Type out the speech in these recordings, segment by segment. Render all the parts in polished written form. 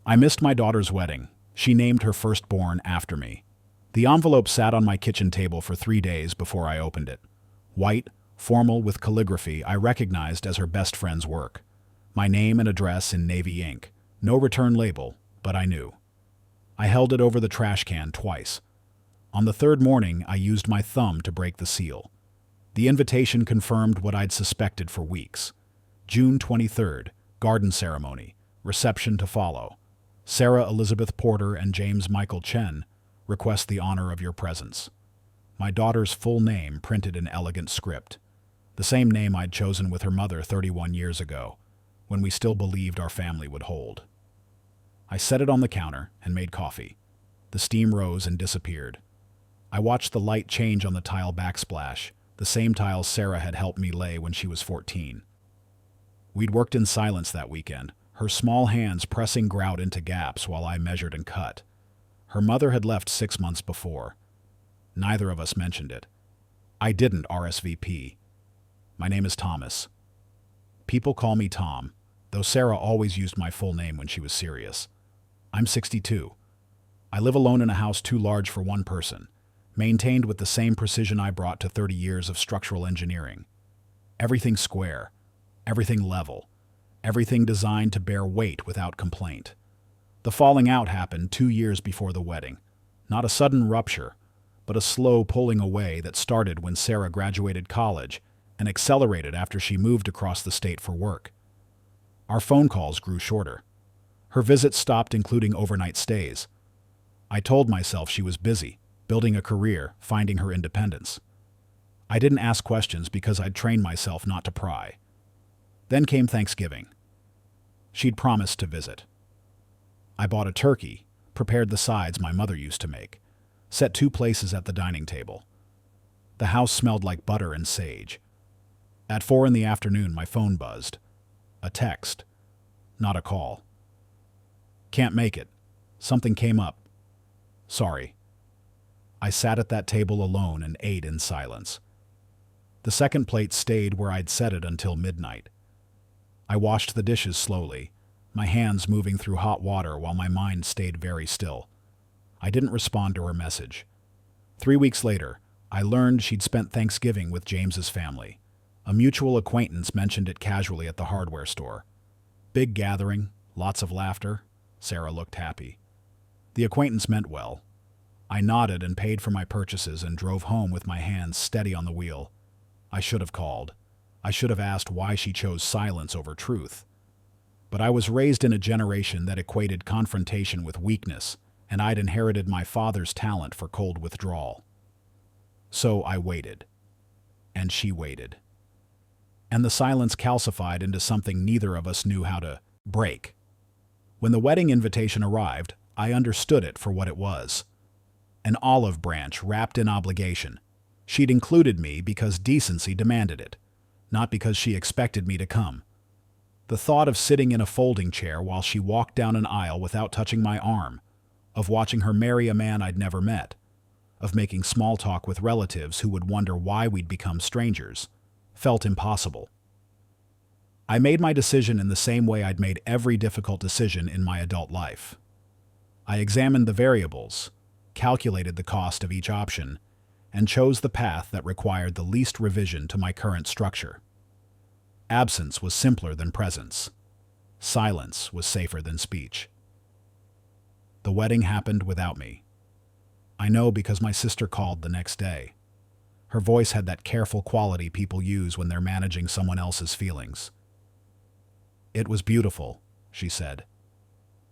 I missed my daughter's wedding. She named her firstborn after me. The envelope sat on my kitchen table for 3 days before I opened it. White, formal with calligraphy I recognized as her best friend's work. My name and address in navy ink. No return label, but I knew. I held it over the trash can twice. On the third morning, I used my thumb to break the seal. The invitation confirmed what I'd suspected for weeks. June 23rd, garden ceremony, reception to follow. Sarah Elizabeth Porter and James Michael Chen request the honor of your presence. My daughter's full name printed in elegant script. The same name I'd chosen with her mother 31 years ago, when we still believed our family would hold. I set it on the counter and made coffee. The steam rose and disappeared. I watched the light change on the tile backsplash, the same tiles Sarah had helped me lay when she was 14. We'd worked in silence that weekend, her small hands pressing grout into gaps while I measured and cut. Her mother had left 6 months before. Neither of us mentioned it. I didn't RSVP. My name is Thomas. People call me Tom, though Sarah always used my full name when she was serious. I'm 62. I live alone in a house too large for one person, maintained with the same precision I brought to 30 years of structural engineering. Everything square, everything level, everything designed to bear weight without complaint. The falling out happened 2 years before the wedding. Not a sudden rupture, but a slow pulling away that started when Sarah graduated college and accelerated after she moved across the state for work. Our phone calls grew shorter. Her visits stopped, including overnight stays. I told myself she was busy, building a career, finding her independence. I didn't ask questions because I'd trained myself not to pry. Then came Thanksgiving. She'd promised to visit. I bought a turkey, prepared the sides my mother used to make, set 2 places at the dining table. The house smelled like butter and sage. At 4 in the afternoon, my phone buzzed. A text, not a call. Can't make it. Something came up. Sorry. I sat at that table alone and ate in silence. The second plate stayed where I'd set it until midnight. I washed the dishes slowly, my hands moving through hot water while my mind stayed very still. I didn't respond to her message. 3 weeks later, I learned she'd spent Thanksgiving with James's family. A mutual acquaintance mentioned it casually at the hardware store. Big gathering, lots of laughter. Sarah looked happy. The acquaintance meant well. I nodded and paid for my purchases and drove home with my hands steady on the wheel. I should have called. I should have asked why she chose silence over truth. But I was raised in a generation that equated confrontation with weakness, and I'd inherited my father's talent for cold withdrawal. So I waited. And she waited. And the silence calcified into something neither of us knew how to break. When the wedding invitation arrived, I understood it for what it was. An olive branch wrapped in obligation. She'd included me because decency demanded it, not because she expected me to come. The thought of sitting in a folding chair while she walked down an aisle without touching my arm, of watching her marry a man I'd never met, of making small talk with relatives who would wonder why we'd become strangers, felt impossible. I made my decision in the same way I'd made every difficult decision in my adult life. I examined the variables, calculated the cost of each option, and chose the path that required the least revision to my current structure. Absence was simpler than presence. Silence was safer than speech. The wedding happened without me. I know because my sister called the next day. Her voice had that careful quality people use when they're managing someone else's feelings. "It was beautiful," she said.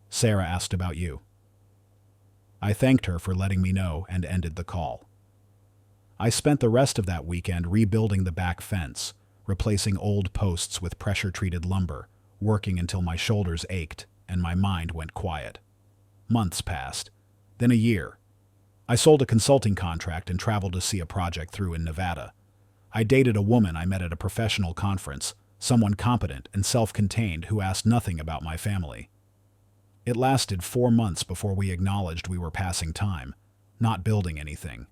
"Sarah asked about you." I thanked her for letting me know and ended the call. I spent the rest of that weekend rebuilding the back fence, replacing old posts with pressure-treated lumber, working until my shoulders ached and my mind went quiet. Months passed, then a year. I sold a consulting contract and traveled to see a project through in Nevada. I dated a woman I met at a professional conference, someone competent and self-contained who asked nothing about my family. It lasted 4 months before we acknowledged we were passing time, not building anything.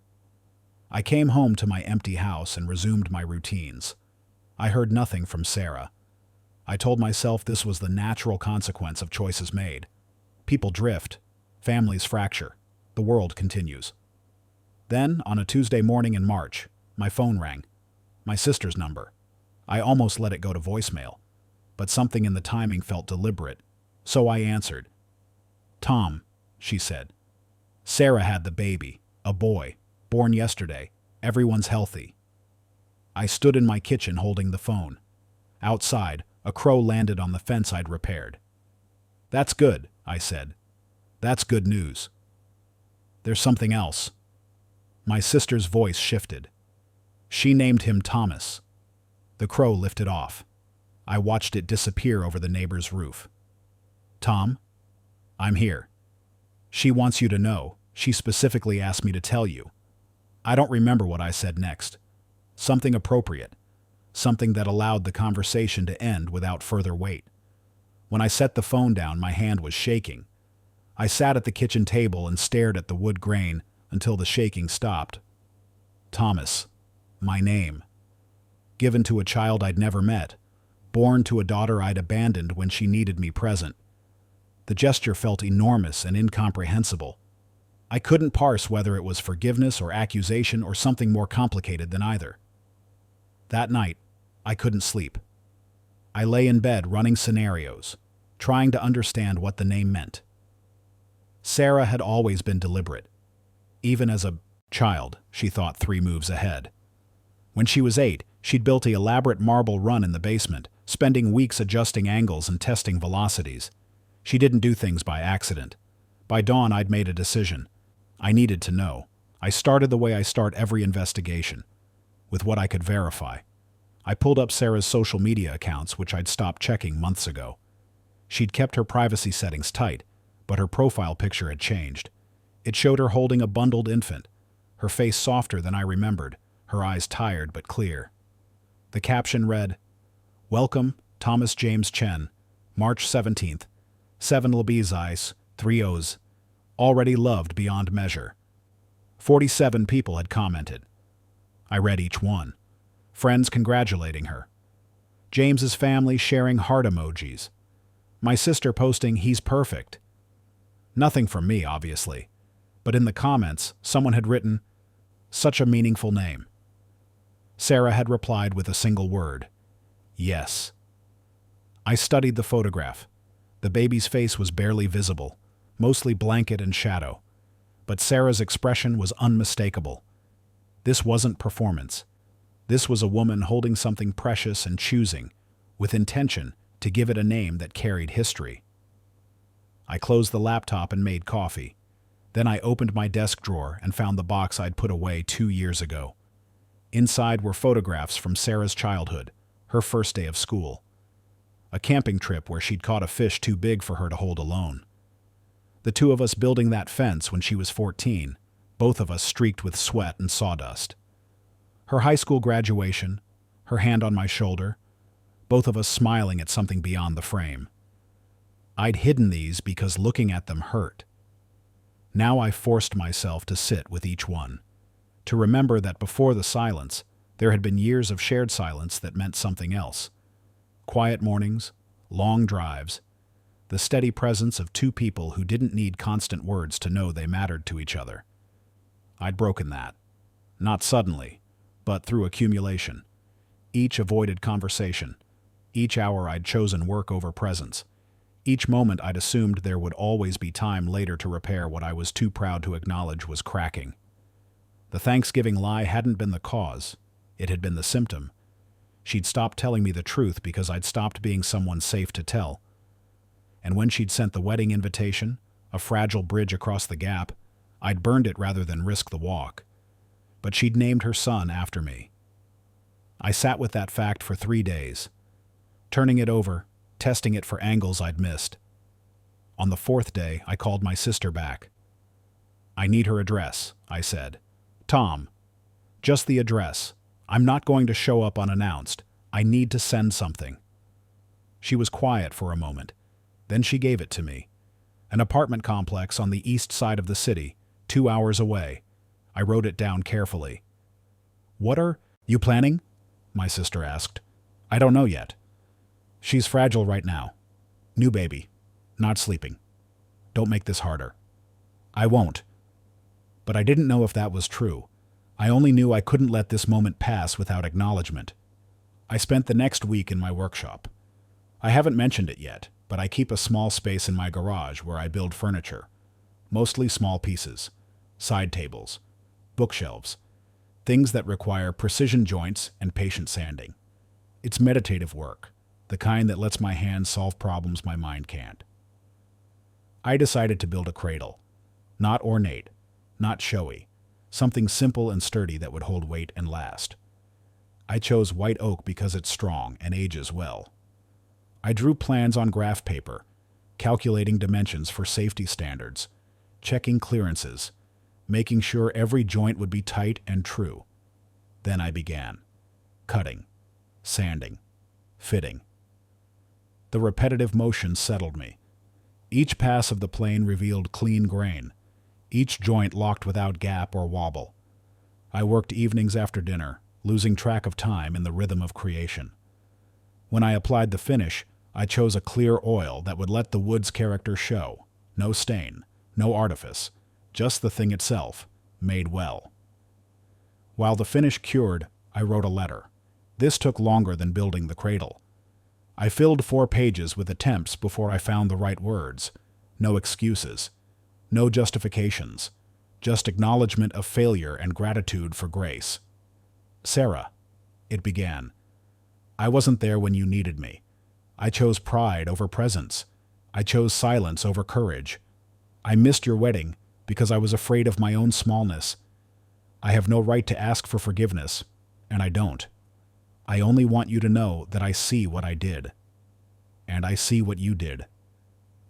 I came home to my empty house and resumed my routines. I heard nothing from Sarah. I told myself this was the natural consequence of choices made. People drift. Families fracture. The world continues. Then, on a Tuesday morning in March, my phone rang. My sister's number. I almost let it go to voicemail, but something in the timing felt deliberate, so I answered. "Tom," she said. "Sarah had the baby, a boy, born yesterday. Everyone's healthy." I stood in my kitchen holding the phone. Outside, a crow landed on the fence I'd repaired. "That's good," I said. "That's good news." "There's something else." My sister's voice shifted. "She named him Thomas." The crow lifted off. I watched it disappear over the neighbor's roof. "Tom? I'm here. She wants you to know. She specifically asked me to tell you." I don't remember what I said next. Something appropriate. Something that allowed the conversation to end without further wait. When I set the phone down, my hand was shaking. I sat at the kitchen table and stared at the wood grain until the shaking stopped. Thomas. My name. Given to a child I'd never met. Born to a daughter I'd abandoned when she needed me present. The gesture felt enormous and incomprehensible. I couldn't parse whether it was forgiveness or accusation or something more complicated than either. That night, I couldn't sleep. I lay in bed running scenarios, trying to understand what the name meant. Sarah had always been deliberate. Even as a child, she thought 3 moves ahead. When she was 8, she'd built an elaborate marble run in the basement, spending weeks adjusting angles and testing velocities. She didn't do things by accident. By dawn, I'd made a decision. I needed to know. I started the way I start every investigation, with what I could verify. I pulled up Sarah's social media accounts, which I'd stopped checking months ago. She'd kept her privacy settings tight, but her profile picture had changed. It showed her holding a bundled infant, her face softer than I remembered, her eyes tired but clear. The caption read, "Welcome, Thomas James Chen, March 17th, 7 Labizais, 3 O's, already loved beyond measure." 47 people had commented. I read each one. Friends congratulating her. James's family sharing heart emojis. My sister posting, "He's perfect." Nothing from me, obviously. But in the comments, someone had written, "Such a meaningful name." Sarah had replied with a single word, "Yes." I studied the photograph. The baby's face was barely visible, mostly blanket and shadow. But Sarah's expression was unmistakable. This wasn't performance. This was a woman holding something precious and choosing, with intention, to give it a name that carried history. I closed the laptop and made coffee. Then I opened my desk drawer and found the box I'd put away 2 years ago. Inside were photographs from Sarah's childhood, her first day of school. A camping trip where she'd caught a fish too big for her to hold alone. The 2 of us building that fence when she was 14, both of us streaked with sweat and sawdust. Her high school graduation, her hand on my shoulder, both of us smiling at something beyond the frame. I'd hidden these because looking at them hurt. Now I forced myself to sit with each one, to remember that before the silence, there had been years of shared silence that meant something else. Quiet mornings, long drives, the steady presence of 2 people who didn't need constant words to know they mattered to each other. I'd broken that. Not suddenly, but through accumulation. Each avoided conversation. Each hour I'd chosen work over presence. Each moment I'd assumed there would always be time later to repair what I was too proud to acknowledge was cracking. The Thanksgiving lie hadn't been the cause. It had been the symptom. She'd stopped telling me the truth because I'd stopped being someone safe to tell. And when she'd sent the wedding invitation, a fragile bridge across the gap, I'd burned it rather than risk the walk. But she'd named her son after me. I sat with that fact for 3 days, turning it over, testing it for angles I'd missed. On the 4th day, I called my sister back. "I need her address," I said. "Tom, just the address. I'm not going to show up unannounced. I need to send something." She was quiet for a moment. Then she gave it to me. An apartment complex on the east side of the city, 2 hours away. I wrote it down carefully. "What are you planning?" my sister asked. "I don't know yet. She's fragile right now. New baby. Not sleeping." Don't make this harder." "I won't." But I didn't know if that was true. I only knew I couldn't let this moment pass without acknowledgement. I spent the next week in my workshop. I haven't mentioned it yet, but I keep a small space in my garage where I build furniture. Mostly small pieces, side tables, bookshelves, things that require precision joints and patient sanding. It's meditative work, the kind that lets my hands solve problems my mind can't. I decided to build a cradle. Not ornate, not showy, something simple and sturdy that would hold weight and last. I chose white oak because it's strong and ages well. I drew plans on graph paper, calculating dimensions for safety standards, checking clearances, making sure every joint would be tight and true. Then I began. Cutting, sanding, fitting. The repetitive motion settled me. Each pass of the plane revealed clean grain, each joint locked without gap or wobble. I worked evenings after dinner, losing track of time in the rhythm of creation. When I applied the finish, I chose a clear oil that would let the wood's character show. No stain, no artifice, just the thing itself, made well. While the finish cured, I wrote a letter. This took longer than building the cradle. I filled 4 pages with attempts before I found the right words. No excuses, no justifications, just acknowledgement of failure and gratitude for grace. "Sarah," it began, "I wasn't there when you needed me. I chose pride over presence. I chose silence over courage. I missed your wedding because I was afraid of my own smallness. I have no right to ask for forgiveness, and I don't. I only want you to know that I see what I did. And I see what you did.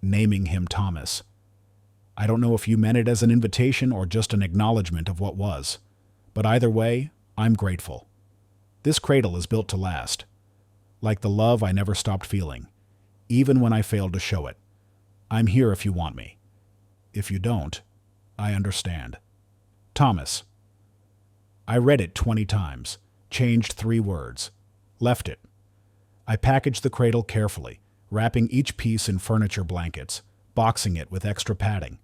Naming him Thomas. I don't know if you meant it as an invitation or just an acknowledgement of what was. But either way, I'm grateful. This cradle is built to last. Like the love I never stopped feeling, even when I failed to show it. I'm here if you want me. If you don't, I understand. Thomas." I read it 20 times, changed 3 words, left it. I packaged the cradle carefully, wrapping each piece in furniture blankets, boxing it with extra padding.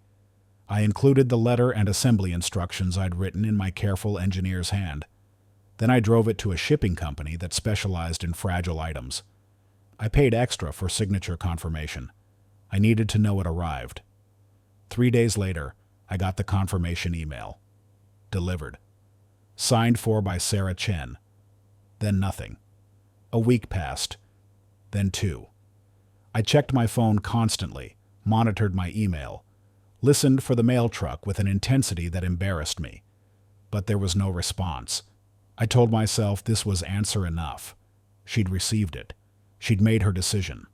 I included the letter and assembly instructions I'd written in my careful engineer's hand. Then I drove it to a shipping company that specialized in fragile items. I paid extra for signature confirmation. I needed to know it arrived. 3 days later, I got the confirmation email. Delivered. Signed for by Sarah Chen. Then nothing. A week passed. Then 2. I checked my phone constantly, monitored my email, listened for the mail truck with an intensity that embarrassed me. But there was no response. I told myself this was answer enough. She'd received it. She'd made her decision.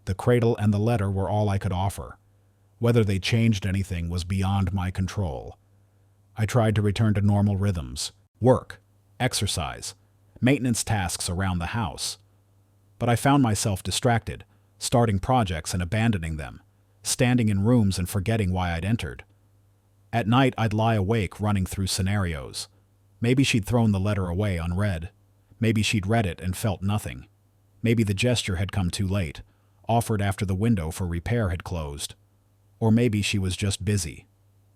The cradle and the letter were all I could offer. Whether they changed anything was beyond my control. I tried to return to normal rhythms, work, exercise, maintenance tasks around the house. But I found myself distracted, starting projects and abandoning them, standing in rooms and forgetting why I'd entered. At night, I'd lie awake running through scenarios. Maybe she'd thrown the letter away unread. Maybe she'd read it and felt nothing. Maybe the gesture had come too late, offered after the window for repair had closed. Or maybe she was just busy.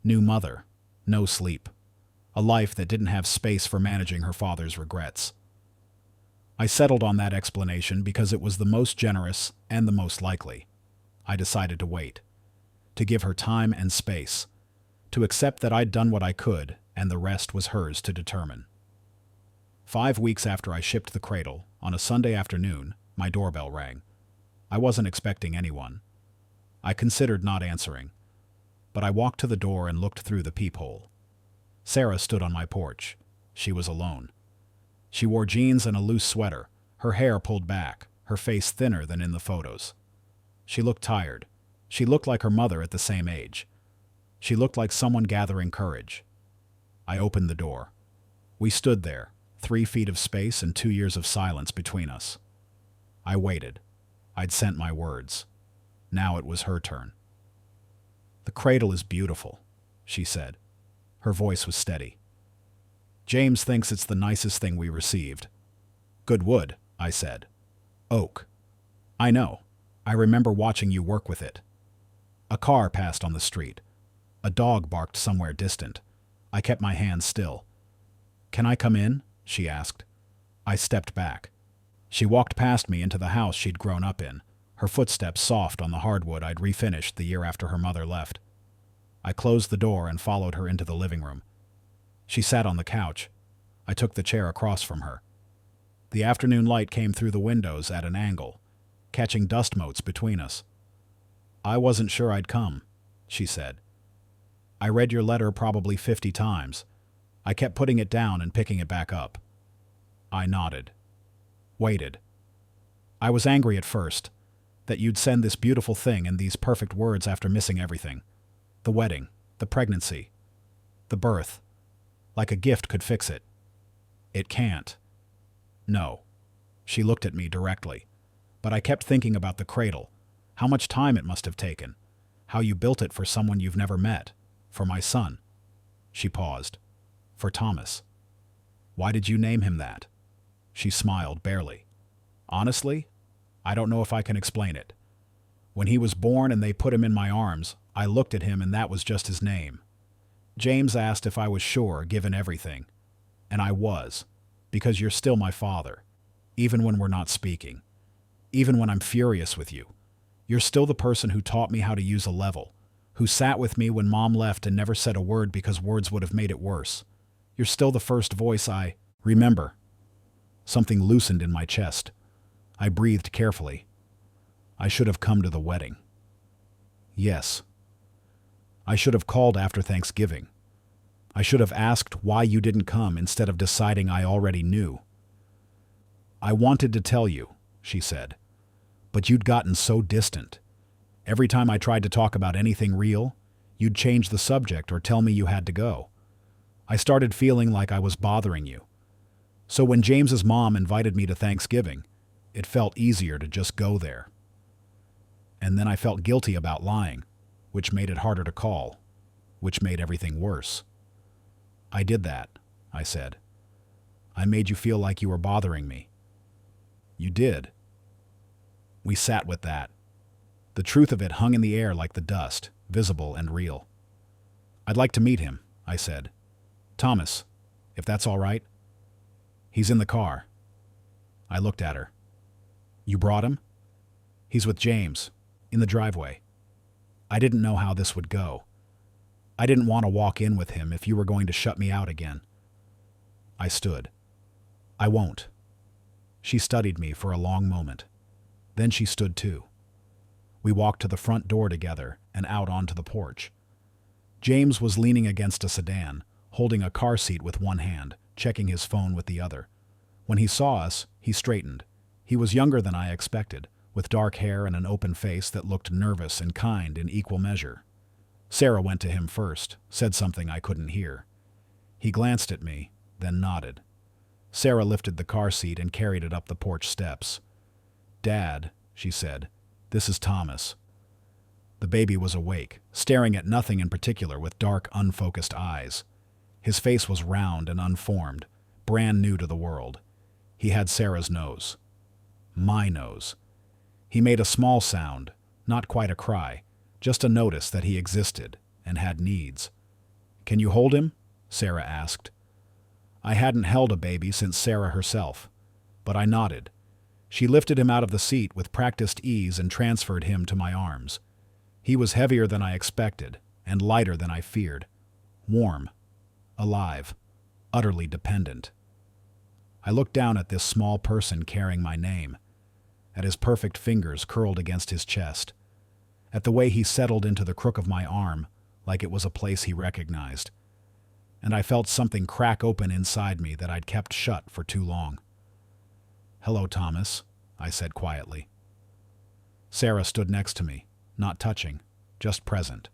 New mother, no sleep. A life that didn't have space for managing her father's regrets. I settled on that explanation because it was the most generous and the most likely. I decided to wait. To give her time and space. To accept that I'd done what I could, and the rest was hers to determine. 5 weeks after I shipped the cradle, on a Sunday afternoon, my doorbell rang. I wasn't expecting anyone. I considered not answering, but I walked to the door and looked through the peephole. Sarah stood on my porch. She was alone. She wore jeans and a loose sweater, her hair pulled back, her face thinner than in the photos. She looked tired. She looked like her mother at the same age. She looked like someone gathering courage. I opened the door. We stood there, 3 feet of space and 2 years of silence between us. I waited. I'd sent my words. Now it was her turn. "The cradle is beautiful," she said. Her voice was steady. "James thinks it's the nicest thing we received." "Good wood," I said. "Oak." "I know. I remember watching you work with it." A car passed on the street. A dog barked somewhere distant. I kept my hands still. "Can I come in?" she asked. I stepped back. She walked past me into the house she'd grown up in, her footsteps soft on the hardwood I'd refinished the year after her mother left. I closed the door and followed her into the living room. She sat on the couch. I took the chair across from her. The afternoon light came through the windows at an angle, catching dust motes between us. "I wasn't sure I'd come," she said. "I read your letter probably 50 times. I kept putting it down and picking it back up." I nodded. Waited. I was angry at first, that you'd send this beautiful thing in these perfect words after missing everything. The wedding, the pregnancy, the birth. Like a gift could fix it. It can't. No. She looked at me directly. But I kept thinking about the cradle, how much time it must have taken, how you built it for someone you've never met, for my son. She paused. For Thomas. Why did you name him that? She smiled barely. Honestly, I don't know if I can explain it. When he was born and they put him in my arms, I looked at him and that was just his name. James asked if I was sure, given everything. And I was, because you're still my father, even when we're not speaking. Even when I'm furious with you. You're still the person who taught me how to use a level, who sat with me when Mom left and never said a word because words would have made it worse. You're still the first voice I remember. Something loosened in my chest. I breathed carefully. I should have come to the wedding. Yes. I should have called after Thanksgiving. I should have asked why you didn't come instead of deciding I already knew. I wanted to tell you, she said, but you'd gotten so distant. Every time I tried to talk about anything real, you'd change the subject or tell me you had to go. I started feeling like I was bothering you. So when James's mom invited me to Thanksgiving, it felt easier to just go there. And then I felt guilty about lying, which made it harder to call, which made everything worse. I did that, I said. I made you feel like you were bothering me. You did. We sat with that. The truth of it hung in the air like the dust, visible and real. I'd like to meet him, I said. Thomas, if that's all right. He's in the car. I looked at her. You brought him? He's with James, in the driveway. I didn't know how this would go. I didn't want to walk in with him if you were going to shut me out again. I stood. I won't. She studied me for a long moment. Then she stood too. We walked to the front door together and out onto the porch. James was leaning against a sedan, holding a car seat with one hand, checking his phone with the other. When he saw us, he straightened. He was younger than I expected, with dark hair and an open face that looked nervous and kind in equal measure. Sarah went to him first, said something I couldn't hear. He glanced at me, then nodded. Sarah lifted the car seat and carried it up the porch steps. Dad, she said, this is Thomas. The baby was awake, staring at nothing in particular with dark, unfocused eyes. His face was round and unformed, brand new to the world. He had Sarah's nose. My nose. He made a small sound, not quite a cry, just a notice that he existed and had needs. Can you hold him? Sarah asked. I hadn't held a baby since Sarah herself, but I nodded. She lifted him out of the seat with practiced ease and transferred him to my arms. He was heavier than I expected and lighter than I feared. Warm, alive, utterly dependent. I looked down at this small person carrying my name, at his perfect fingers curled against his chest, at the way he settled into the crook of my arm like it was a place he recognized. And I felt something crack open inside me that I'd kept shut for too long. Hello, Thomas, I said quietly. Sarah stood next to me, not touching, just present.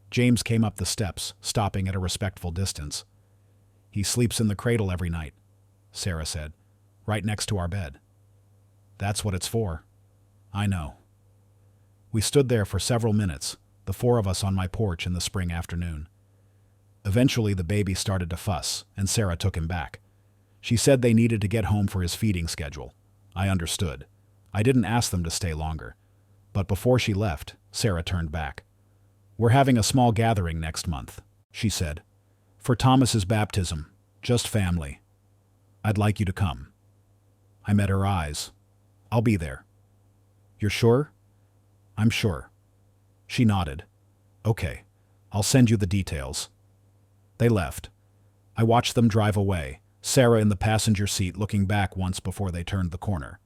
James came up the steps, stopping at a respectful distance. He sleeps in the cradle every night, Sarah said, right next to our bed. That's what it's for. I know. We stood there for several minutes, the four of us on my porch in the spring afternoon. Eventually the baby started to fuss, and Sarah took him back. She said they needed to get home for his feeding schedule. I understood. I didn't ask them to stay longer. But before she left, Sarah turned back. "We're having a small gathering next month," she said. "For Thomas's baptism, just family. I'd like you to come." I met her eyes. "I'll be there." "You're sure?" "I'm sure." She nodded. "Okay, I'll send you the details." They left. I watched them drive away, Sarah in the passenger seat looking back once before they turned the corner.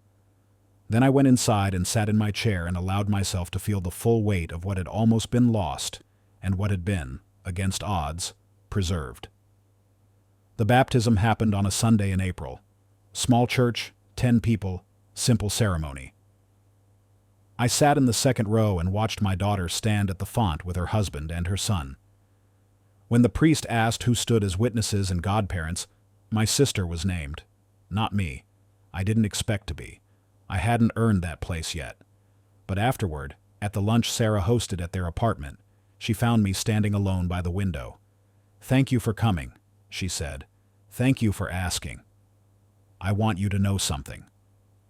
Then I went inside and sat in my chair and allowed myself to feel the full weight of what had almost been lost and what had been, against odds, preserved. The baptism happened on a Sunday in April. Small church, 10 people, simple ceremony. I sat in the second row and watched my daughter stand at the font with her husband and her son. When the priest asked who stood as witnesses and godparents, my sister was named. Not me. I didn't expect to be. I hadn't earned that place yet. But afterward, at the lunch Sarah hosted at their apartment, she found me standing alone by the window. "Thank you for coming," she said. "Thank you for asking. I want you to know something."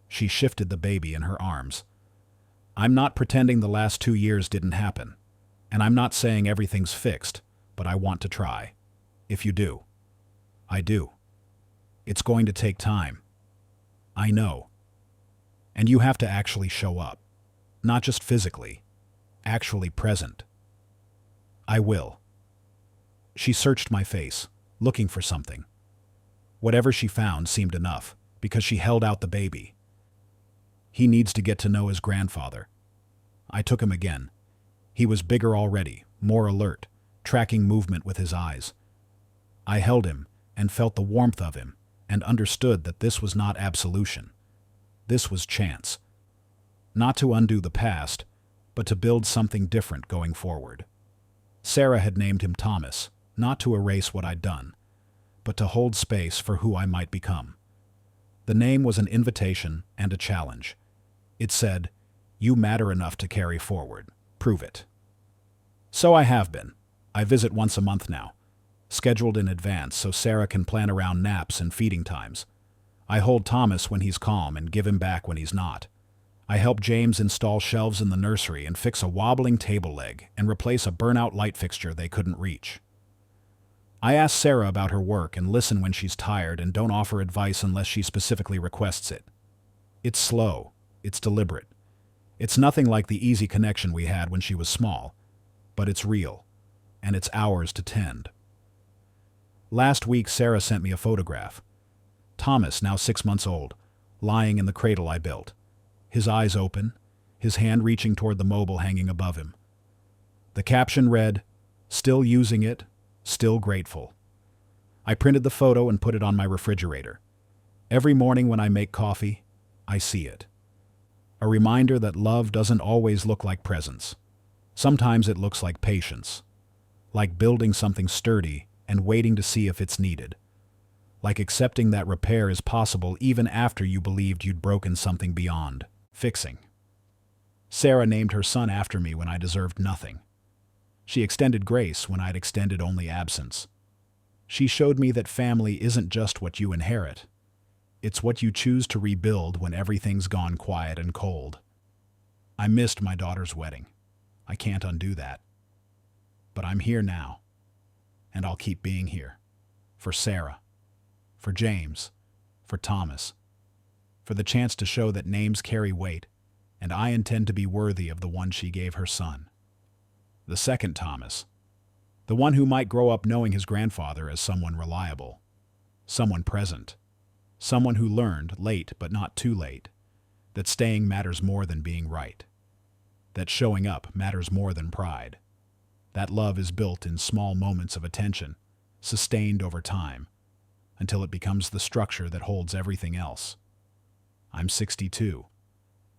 She shifted the baby in her arms. "I'm not pretending the last 2 years didn't happen. And I'm not saying everything's fixed, but I want to try. If you do." "I do. It's going to take time." "I know. And you have to actually show up. Not just physically. Actually present." "I will." She searched my face, looking for something. Whatever she found seemed enough, because she held out the baby. "He needs to get to know his grandfather." I took him again. He was bigger already, more alert, tracking movement with his eyes. I held him and felt the warmth of him and understood that this was not absolution. This was chance. Not to undo the past, but to build something different going forward. Sarah had named him Thomas, not to erase what I'd done, but to hold space for who I might become. The name was an invitation and a challenge. It said, "You matter enough to carry forward. Prove it." So I have been. I visit once a month now, scheduled in advance so Sarah can plan around naps and feeding times. I hold Thomas when he's calm and give him back when he's not. I help James install shelves in the nursery and fix a wobbling table leg and replace a burnout light fixture they couldn't reach. I ask Sarah about her work and listen when she's tired and don't offer advice unless she specifically requests it. It's slow. It's deliberate. It's nothing like the easy connection we had when she was small, but it's real, and it's ours to tend. Last week, Sarah sent me a photograph. Thomas, now 6 months old, lying in the cradle I built. His eyes open, his hand reaching toward the mobile hanging above him. The caption read, "Still using it, still grateful." I printed the photo and put it on my refrigerator. Every morning when I make coffee, I see it. A reminder that love doesn't always look like presents. Sometimes it looks like patience, like building something sturdy and waiting to see if it's needed. Like accepting that repair is possible even after you believed you'd broken something beyond fixing. Sarah named her son after me when I deserved nothing. She extended grace when I'd extended only absence. She showed me that family isn't just what you inherit. It's what you choose to rebuild when everything's gone quiet and cold. I missed my daughter's wedding. I can't undo that. But I'm here now, and I'll keep being here. For Sarah. For James, for Thomas, for the chance to show that names carry weight, and I intend to be worthy of the one she gave her son. The second Thomas, the one who might grow up knowing his grandfather as someone reliable, someone present, someone who learned, late but not too late, that staying matters more than being right, that showing up matters more than pride, that love is built in small moments of attention, sustained over time, until it becomes the structure that holds everything else. I'm 62.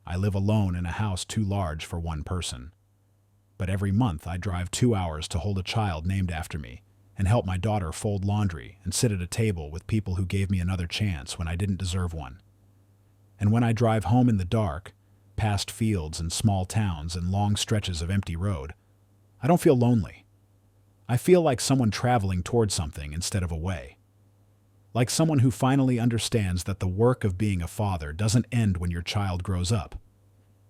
I live alone in a house too large for one person. But every month I drive 2 hours to hold a child named after me and help my daughter fold laundry and sit at a table with people who gave me another chance when I didn't deserve one. And when I drive home in the dark, past fields and small towns and long stretches of empty road, I don't feel lonely. I feel like someone traveling toward something instead of away. Like someone who finally understands that the work of being a father doesn't end when your child grows up.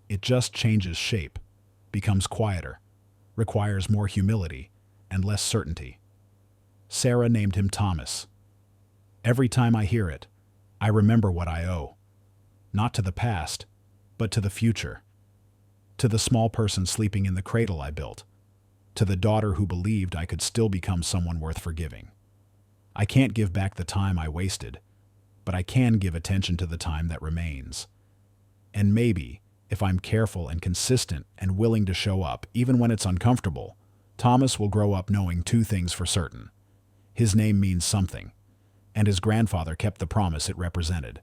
It just changes shape, becomes quieter, requires more humility and less certainty. Sarah named him Thomas. Every time I hear it, I remember what I owe. Not to the past, but to the future. To the small person sleeping in the cradle I built. To the daughter who believed I could still become someone worth forgiving. I can't give back the time I wasted, but I can give attention to the time that remains. And maybe, if I'm careful and consistent and willing to show up, even when it's uncomfortable, Thomas will grow up knowing two things for certain. His name means something, and his grandfather kept the promise it represented.